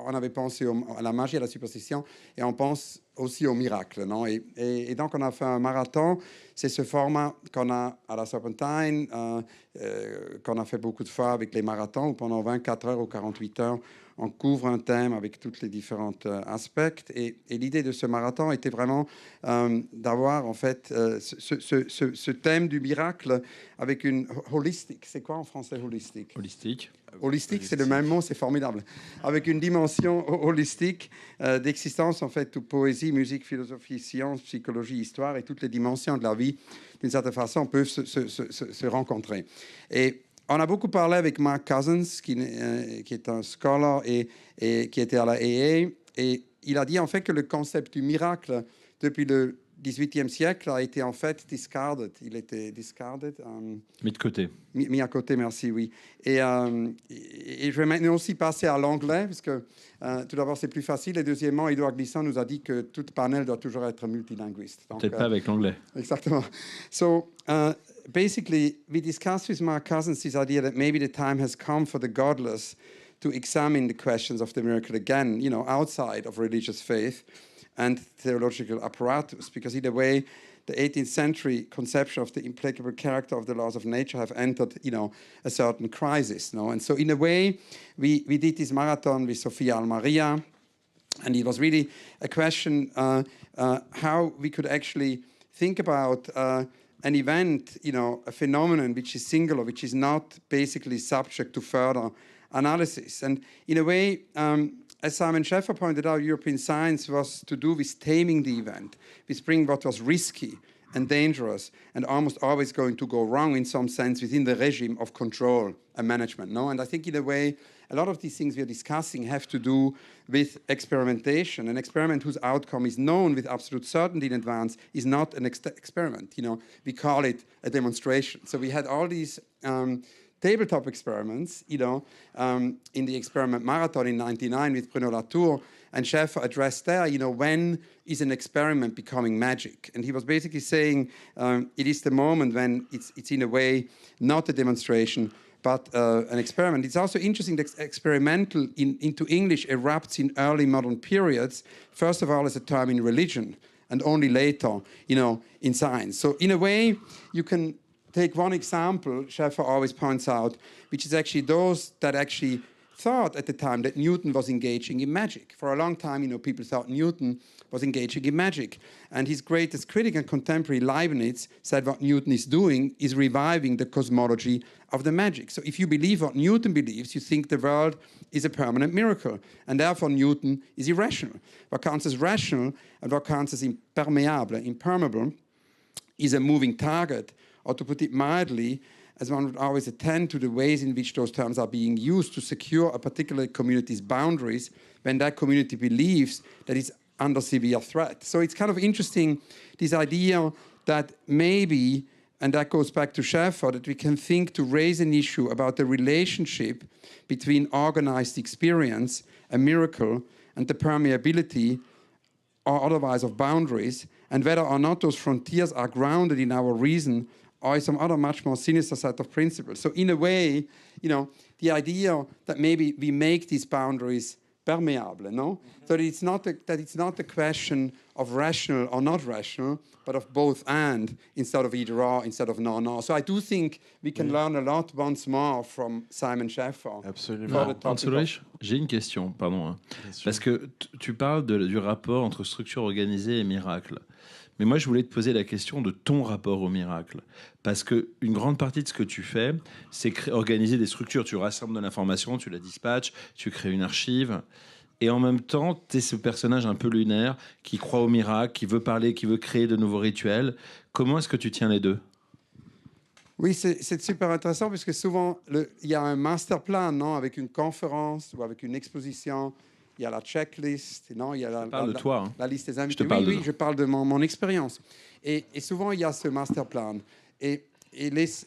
on avait pensé à la magie, à la superstition, et on pense aussi au miracle, non? Et donc, on a fait un marathon. C'est ce format qu'on a à la Serpentine, qu'on a fait beaucoup de fois avec les marathons, où pendant 24 heures ou 48 heures, on couvre un thème avec tous les différents aspects. Et l'idée de ce marathon était vraiment d'avoir, en fait, ce thème du miracle avec une holistique. C'est quoi en français, holistique ? Holistique. Holistique, c'est le même mot, c'est formidable. Avec une dimension holistique d'existence, en fait, où poésie, musique, philosophie, science, psychologie, histoire et toutes les dimensions de la vie, d'une certaine façon, peuvent se rencontrer. Et on a beaucoup parlé avec Mark Cousins, qui est un scholar et qui était à la AA, et il a dit en fait que le concept du miracle, depuis le XVIIIe siècle, a été en fait discarded. Il était discarded. Mis de côté. Mis à côté, merci, oui. Et je vais maintenant aussi passer à l'anglais, parce que tout d'abord, c'est plus facile. Et deuxièmement, Édouard Glissant nous a dit que tout panel doit toujours être multilinguiste. Peut-être pas avec l'anglais. Exactement. So, basically, we discussed with Mark Cousins this idea that maybe the time has come for the godless to examine the questions of the miracle again, you know, outside of religious faith and theological apparatus, because in a way, the 18th century conception of the implacable character of the laws of nature have entered, you know, a certain crisis, no? And so in a way, we did this marathon with Sofia Almaria, and it was really a question how we could actually think about an event, you know, a phenomenon which is singular, which is not basically subject to further analysis. And in a way, as Simon Scheffer pointed out, European science was to do with taming the event, with bringing what was risky and dangerous and almost always going to go wrong in some sense within the regime of control and management. No? And I think in a way, a lot of these things we're discussing have to do with experimentation. An experiment whose outcome is known with absolute certainty in advance is not an experiment. You know, we call it a demonstration. So we had all these tabletop experiments, you know, in the experiment marathon in '99 with Bruno Latour, and Scheffer addressed there, you know, when is an experiment becoming magic? And he was basically saying it is the moment when it's in a way not a demonstration, but an experiment. It's also interesting that experimental into English erupts in early modern periods, first of all as a term in religion, and only later, you know, in science. So in a way, you can take one example, Scheffer always points out, which is actually those that actually thought at the time that Newton was engaging in magic. For a long time, you know, people thought Newton was engaging in magic. And his greatest critic and contemporary, Leibniz, said what Newton is doing is reviving the cosmology of the magic. So if you believe what Newton believes, you think the world is a permanent miracle. And therefore, Newton is irrational. What counts as rational and what counts as impermeable, is a moving target, or to put it mildly, as one would always attend to the ways in which those terms are being used to secure a particular community's boundaries when that community believes that it's under severe threat. So it's kind of interesting, this idea that maybe, and that goes back to Scheffer, that we can think to raise an issue about the relationship between organized experience, a miracle, and the permeability or otherwise of boundaries, and whether or not those frontiers are grounded in our reason or some other much more sinister set of principles. So in a way, you know, the idea that maybe we make these boundaries permeable, no? Mm-hmm. So that it's not a question of rational or not rational, but of both and, instead of either or, instead of no. So I do think we can learn a lot once more from Simon Scheffer. Absolument. Hans Ulrich, j'ai une question, pardon. Hein. Parce que tu parles du rapport entre structure organisée et miracle. Mais moi, je voulais te poser la question de ton rapport au miracle. Parce qu'une grande partie de ce que tu fais, c'est organiser des structures. Tu rassembles de l'information, tu la dispatches, tu crées une archive. Et en même temps, tu es ce personnage un peu lunaire qui croit au miracle, qui veut parler, qui veut créer de nouveaux rituels. Comment est-ce que tu tiens les deux ? Oui, c'est super intéressant parce que souvent, il y a un master plan, non, avec une conférence ou avec une exposition. Il y a la checklist, non, il y a la liste des invités. Oui, je parle de mon expérience. Et souvent, il y a ce master plan. Et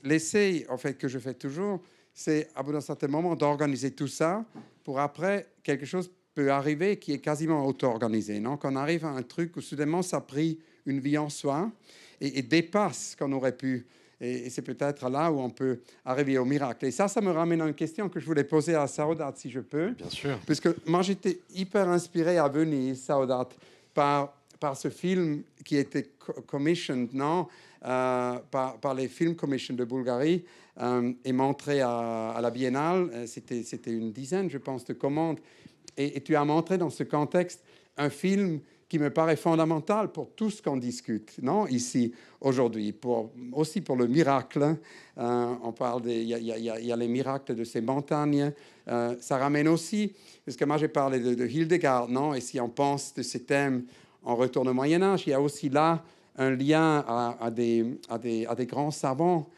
l'essai, en fait, que je fais toujours, c'est, à bout d'un certain moment, d'organiser tout ça pour après, quelque chose peut arriver qui est quasiment auto-organisé. Non, qu'on arrive à un truc où soudainement, ça a pris une vie en soi et dépasse ce qu'on aurait pu. Et c'est peut-être là où on peut arriver au miracle. Et ça me ramène à une question que je voulais poser à Saodat, si je peux. Bien sûr. Parce que moi, j'étais hyper inspiré à Venise, Saodat, par ce film qui était commissioned, non, par les Film Commission de Bulgarie et montré à la Biennale. C'était une dizaine, je pense, de commandes. Et tu as montré dans ce contexte un film qui me paraît fondamental pour tout ce qu'on discute, non, ici, aujourd'hui, aussi pour le miracle. On parle il y a les miracles de ces montagnes. Ça ramène aussi, parce que moi j'ai parlé de Hildegard, non, et si on pense de ces thèmes, on retourne au Moyen-Âge, il y a aussi là un lien à des grands savants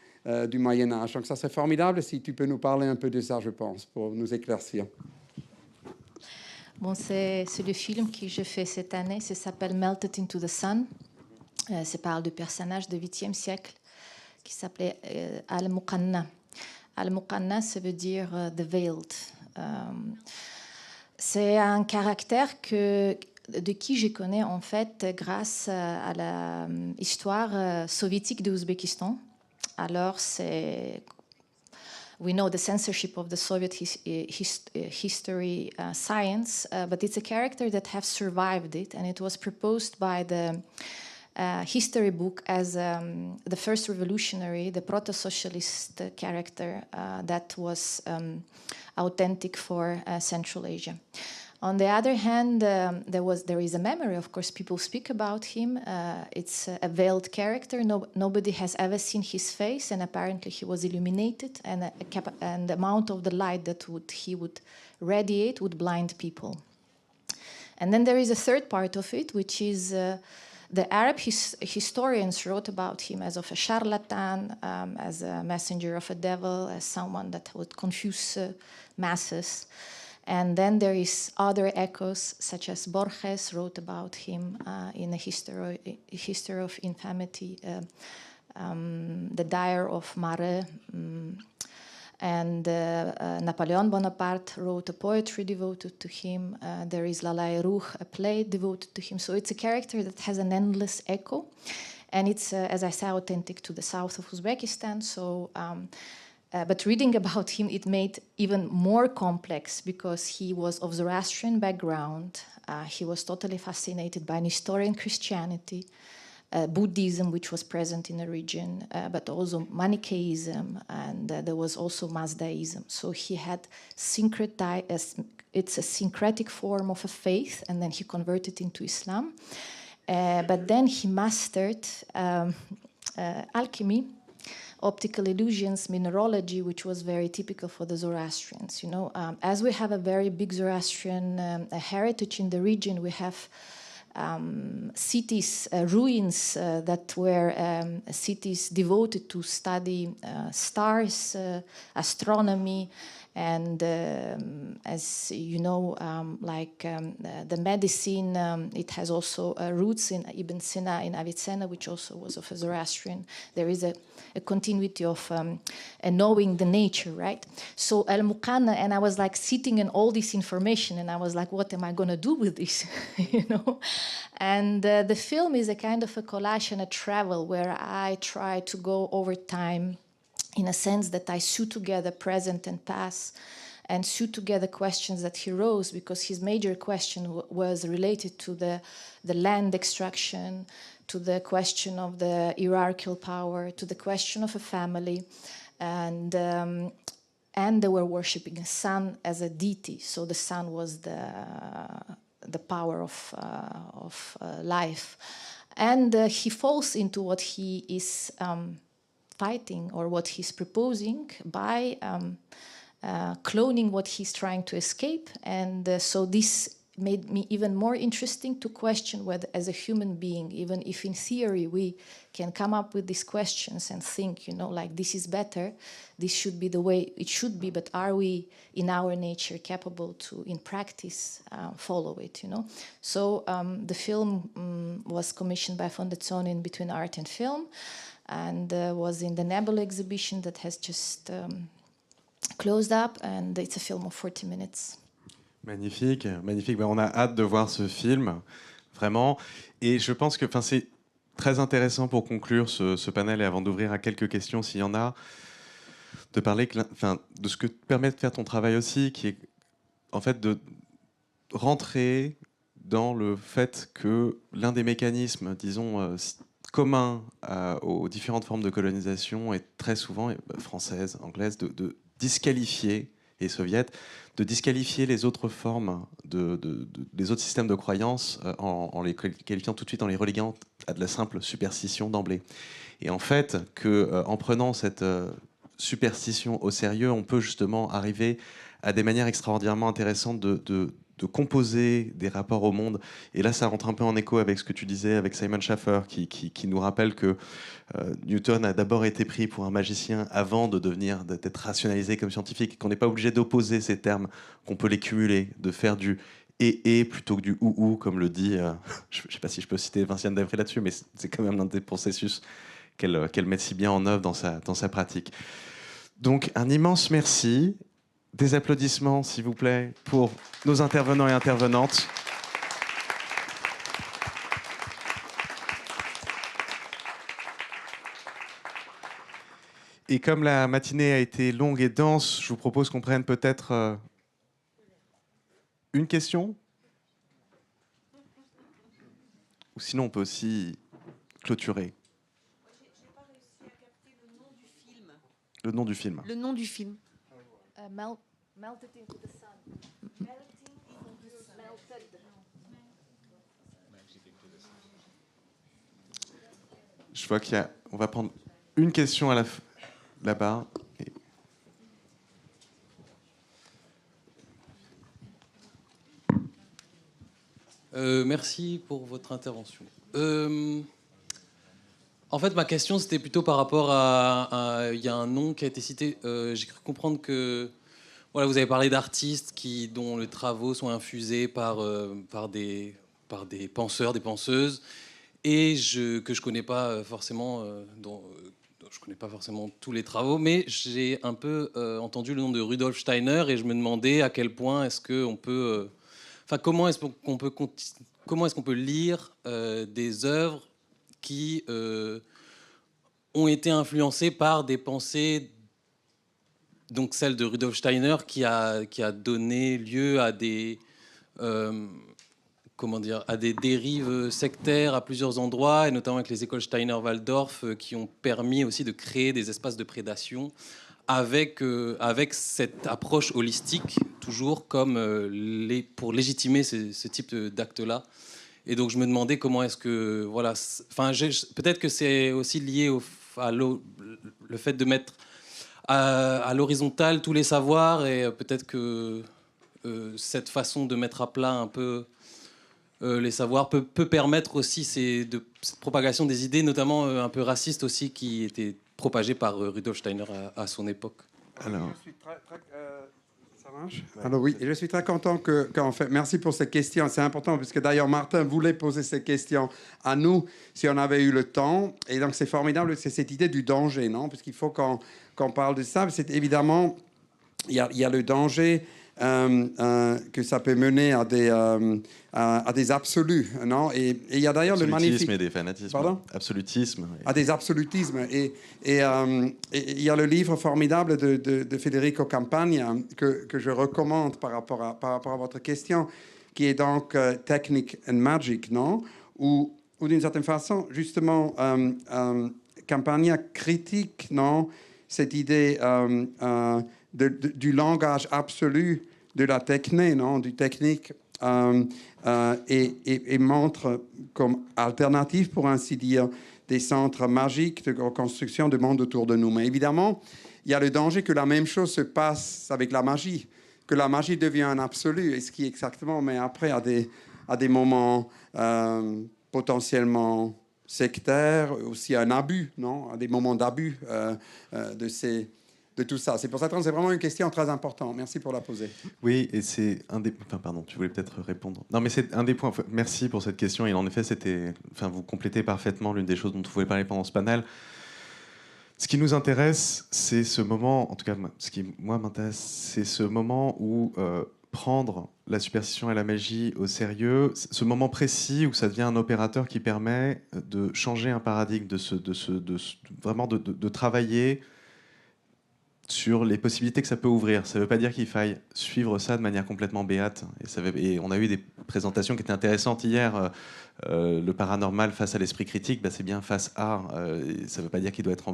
du Moyen-Âge. Donc ça serait formidable si tu peux nous parler un peu de ça, je pense, pour nous éclaircir. Bon, c'est le film que je fais cette année. Ça s'appelle Melted into the Sun. Ça parle du personnage du 8e siècle qui s'appelait Al-Muqanna. Al-Muqanna, ça veut dire the veiled. C'est un caractère de qui je connais en fait grâce à l'histoire soviétique de l'Ouzbékistan. Alors, we know the censorship of the Soviet history science, but it's a character that has survived it, and it was proposed by the history book as the first revolutionary, the proto-socialist character that was authentic for Central Asia. On the other hand, there is a memory. Of course, people speak about him. It's a veiled character. Nobody has ever seen his face, and apparently he was illuminated, and the amount of the light that he would radiate would blind people. And then there is a third part of it, which is the Arab historians wrote about him as of a charlatan, as a messenger of a devil, as someone that would confuse masses. And then there is other echoes, such as Borges wrote about him in a history of infamy, the Diary of Mare, and Napoleon Bonaparte wrote a poetry devoted to him. There is Lalai Ruh, a play devoted to him. So it's a character that has an endless echo, and it's, as I say, authentic to the south of Uzbekistan. So. But reading about him, it made even more complex because he was of Zoroastrian background. He was totally fascinated by Nestorian Christianity, Buddhism, which was present in the region, but also Manichaeism, and there was also Mazdaism. So he had it's a syncretic form of a faith, and then he converted into Islam. But then he mastered alchemy, optical illusions, mineralogy, which was very typical for the Zoroastrians. As we have a very big Zoroastrian heritage in the region, we have cities, ruins that were cities devoted to study stars, astronomy, and as you know, the medicine, it has also roots in Ibn Sina in Avicenna, which also was of a Zoroastrian. There is a continuity of knowing the nature, right? So Al-Muqanna, and I was like sitting in all this information, and I was like, what am I going to do with this, And the film is a kind of a collage and a travel where I try to go over time, in a sense that I sew together present and past, and sew together questions that he rose, because his major question was related to the land extraction, to the question of the hierarchical power, to the question of a family, and they were worshipping a sun as a deity. So the sun was the power of life, and he falls into what he is fighting, or what he's proposing, by cloning what he's trying to escape. And so this made me even more interesting to question whether, as a human being, even if in theory we can come up with these questions and think, like, this is better, this should be the way it should be, but are we in our nature capable to, in practice, follow it, So the film was commissioned by Fondazione in Between Art and Film, and was in the Nebula exhibition that has just closed up, and it's a film of 40 minutes. Magnifique, magnifique. On a hâte de voir ce film, vraiment. Et je pense que c'est très intéressant pour conclure ce panel, et avant d'ouvrir à quelques questions, s'il y en a, de parler de ce que te permet de faire ton travail aussi, qui est en fait de rentrer dans le fait que l'un des mécanismes, disons, communs aux différentes formes de colonisation est très souvent, française, anglaise, de disqualifier et soviète, de disqualifier les autres formes, les autres systèmes de croyances en les qualifiant tout de suite, en les reléguant à de la simple superstition d'emblée. Et en fait, en prenant cette superstition au sérieux, on peut justement arriver à des manières extraordinairement intéressantes de composer des rapports au monde. Et là, ça rentre un peu en écho avec ce que tu disais avec Simon Schaffer, qui nous rappelle que Newton a d'abord été pris pour un magicien avant d'être rationalisé comme scientifique, qu'on n'est pas obligé d'opposer ces termes, qu'on peut les cumuler, de faire du et plutôt que du ou, comme le dit, je ne sais pas si je peux citer Vinciane Davray là-dessus, mais c'est quand même l'un des processus qu'elle met si bien en œuvre dans sa pratique. Donc, un immense merci. Des applaudissements, s'il vous plaît, pour nos intervenants et intervenantes. Et comme la matinée a été longue et dense, je vous propose qu'on prenne peut-être une question. Ou sinon, on peut aussi clôturer. J'ai pas réussi à capter le nom du film. Le nom du film. Le nom du film. Melted into the sun. Je vois on va prendre une question à là-bas. Merci pour votre intervention. En fait, ma question, c'était plutôt par rapport il y a un nom qui a été cité. J'ai cru comprendre que voilà, vous avez parlé d'artistes dont les travaux sont infusés par des penseurs, des penseuses, et que je connais pas forcément, dont je connais pas forcément tous les travaux, mais j'ai un peu entendu le nom de Rudolf Steiner, et je me demandais à quel point est-ce qu'on peut, comment est-ce qu'on peut lire des œuvres qui ont été influencées par des pensées, donc celle de Rudolf Steiner, qui a donné lieu à des à des dérives sectaires à plusieurs endroits, et notamment avec les écoles Steiner-Waldorf, qui ont permis aussi de créer des espaces de prédation avec cette approche holistique, toujours comme pour légitimer ce type d'actes-là. Et donc je me demandais comment est-ce que... Voilà, peut-être que c'est aussi lié le fait de mettre à l'horizontale tous les savoirs, et peut-être que cette façon de mettre à plat un peu les savoirs peut permettre aussi cette propagation des idées, notamment un peu racistes aussi, qui étaient propagées par Rudolf Steiner à son époque. Alors... Ça marche ? Alors oui, et je suis très content qu'en fait, merci pour ces questions. C'est important parce que d'ailleurs Martin voulait poser ces questions à nous si on avait eu le temps. Et donc c'est formidable, c'est cette idée du danger, non ? Parce qu'il faut qu'on parle de ça. C'est évidemment, il y a le danger que ça peut mener à des absolus, non ? Et il y a d'ailleurs le magnifique... et des fanatismes. Pardon ? Absolutisme. À des absolutismes. Et il y a le livre formidable de Federico Campagna que je recommande par rapport à votre question, qui est donc Technique and Magic, non ? Où d'une certaine façon, justement, Campagna critique, non, cette idée du langage absolu de la techné, non, du technique, et montre comme alternative, pour ainsi dire, des centres magiques de reconstruction de monde autour de nous. Mais évidemment, il y a le danger que la même chose se passe avec la magie, que la magie devient un absolu, et ce qui exactement met après à des moments potentiellement sectaires, aussi un abus, non, à des moments d'abus de tout ça. C'est pour ça que c'est vraiment une question très importante. Merci pour la poser. Oui, et c'est un des... Enfin, pardon, tu voulais peut-être répondre. Non, mais c'est un des points... Merci pour cette question. Et en effet, vous complétez parfaitement l'une des choses dont vous voulez parler pendant ce panel. Ce qui nous intéresse, c'est ce moment... En tout cas, ce qui, moi, m'intéresse, c'est ce moment où prendre la superstition et la magie au sérieux, ce moment précis où ça devient un opérateur qui permet de changer un paradigme, vraiment de travailler sur les possibilités que ça peut ouvrir. Ça ne veut pas dire qu'il faille suivre ça de manière complètement béate. Et on a eu des présentations qui étaient intéressantes hier. Le paranormal face à l'esprit critique, bah, c'est bien face à. Ça ne veut pas dire qu'il doit être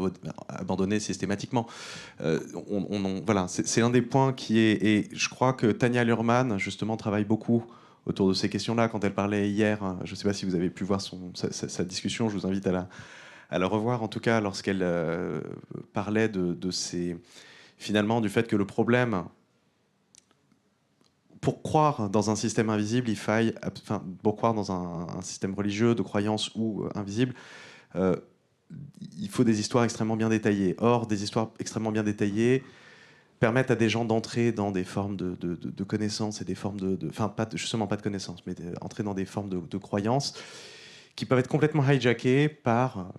abandonné systématiquement. Voilà, c'est un des points qui est. Et je crois que Tania Luhrmann, justement, travaille beaucoup autour de ces questions-là. Quand elle parlait hier, je ne sais pas si vous avez pu voir sa discussion, je vous invite à la revoir. En tout cas, lorsqu'elle parlait finalement du fait que le problème, pour croire dans un système invisible, pour croire dans un système religieux, de croyance ou invisible, il faut des histoires extrêmement bien détaillées. Or, des histoires extrêmement bien détaillées permettent à des gens d'entrer dans des formes de connaissances et des formes justement pas de connaissances, mais entrer dans des formes de croyances qui peuvent être complètement hijackées par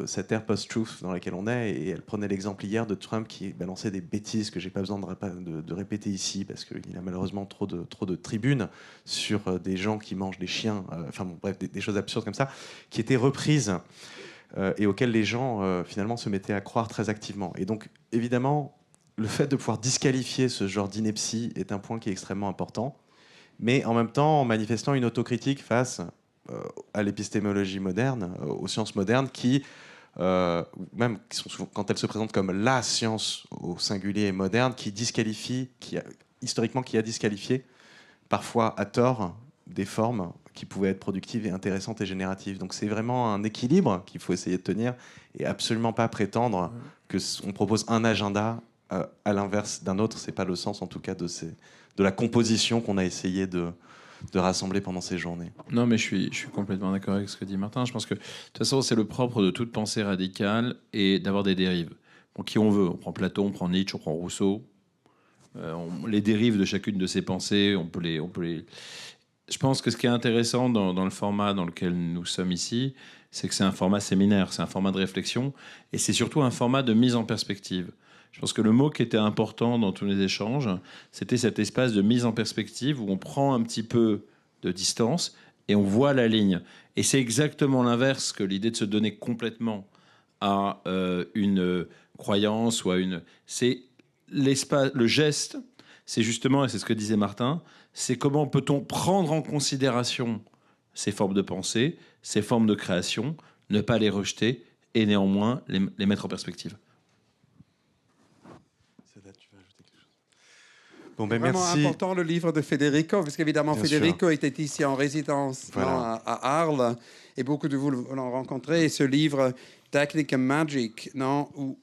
cette ère post-truth dans laquelle on est. Et elle prenait l'exemple hier de Trump qui balançait des bêtises que j'ai pas besoin de répéter ici parce qu'il a malheureusement trop de tribunes sur des gens qui mangent des chiens, bref, des choses absurdes comme ça, qui étaient reprises et auxquelles les gens finalement se mettaient à croire très activement. Et donc, évidemment, le fait de pouvoir disqualifier ce genre d'ineptie est un point qui est extrêmement important, mais en même temps, en manifestant une autocritique face à l'épistémologie moderne, aux sciences modernes, qui sont souvent, quand elles se présentent comme la science au singulier moderne, historiquement qui a disqualifié, parfois à tort, des formes qui pouvaient être productives et intéressantes et génératives. Donc c'est vraiment un équilibre qu'il faut essayer de tenir et absolument pas prétendre qu'on propose un agenda à l'inverse d'un autre. C'est pas le sens en tout cas de la composition qu'on a essayé de rassembler pendant ces journées. Non, mais je suis complètement d'accord avec ce que dit Martin. Je pense que, de toute façon, c'est le propre de toute pensée radicale et d'avoir des dérives. Bon, qui on veut. On prend Platon, on prend Nietzsche, on prend Rousseau. Les dérives de chacune de ces pensées, on peut les... Je pense que ce qui est intéressant dans le format dans lequel nous sommes ici, c'est que c'est un format séminaire, c'est un format de réflexion, et c'est surtout un format de mise en perspective. Je pense que le mot qui était important dans tous les échanges, c'était cet espace de mise en perspective où on prend un petit peu de distance et on voit la ligne. Et c'est exactement l'inverse que l'idée de se donner complètement à une croyance ou à une... C'est l'espace, le geste, c'est justement, et c'est ce que disait Martin, c'est comment peut-on prendre en considération ces formes de pensée, ces formes de création, ne pas les rejeter et néanmoins les mettre en perspective. Bon, c'est vraiment merci. important le livre de Federico, parce qu'évidemment, Bien Federico était ici en résidence à Arles, et beaucoup de vous l'ont rencontré. Et ce livre, Technique and Magic,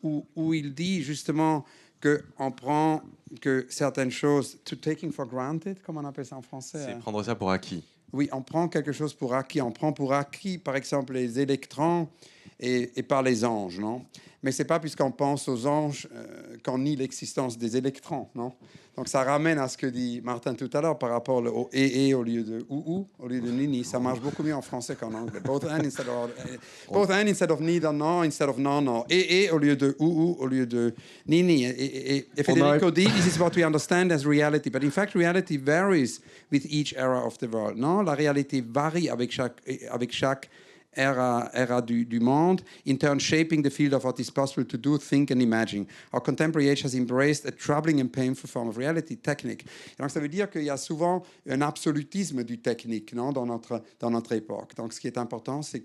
où il dit justement qu'on prend que certaines choses, to taking for granted, comme on appelle ça en français. C'est prendre ça pour acquis. Oui, on prend quelque chose pour acquis. On prend pour acquis, par exemple, les électrons et pas les anges, non? Mais c'est pas puisqu'on pense aux anges qu'on nie l'existence des électrons, non? Donc ça ramène à ce que dit Martin tout à l'heure par rapport au et au lieu de ou au lieu de nini. Ça marche beaucoup mieux en français qu'en anglais. Both and instead of neither nor instead of nor nor. Et au lieu de ou au lieu de nini. Et Federico dit, this is what we understand as reality. But in fact, reality varies with each era of the world. Non, la réalité varie avec chaque era du monde, in turn shaping the field of what is possible to do, think and imagine. Our contemporary age has embraced a troubling and painful form of reality, technique. Et donc ça veut dire qu'il y a souvent un absolutisme du technique, non, dans notre époque. Donc ce qui est important, c'est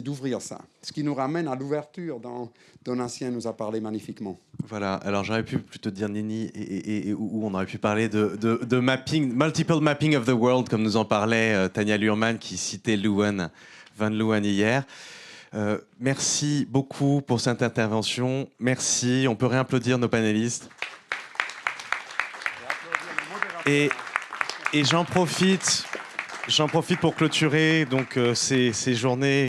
d'ouvrir ça. Ce qui nous ramène à l'ouverture dont Donatien nous a parlé magnifiquement. Voilà, alors j'aurais pu plutôt dire Nini et où on aurait pu parler de mapping, multiple mapping of the world, comme nous en parlait Tania Luhrmann qui citait Van Leeuwen hier. Merci beaucoup pour cette intervention. Merci, on peut réapplaudir nos panélistes. Et j'en profite pour clôturer donc, ces journées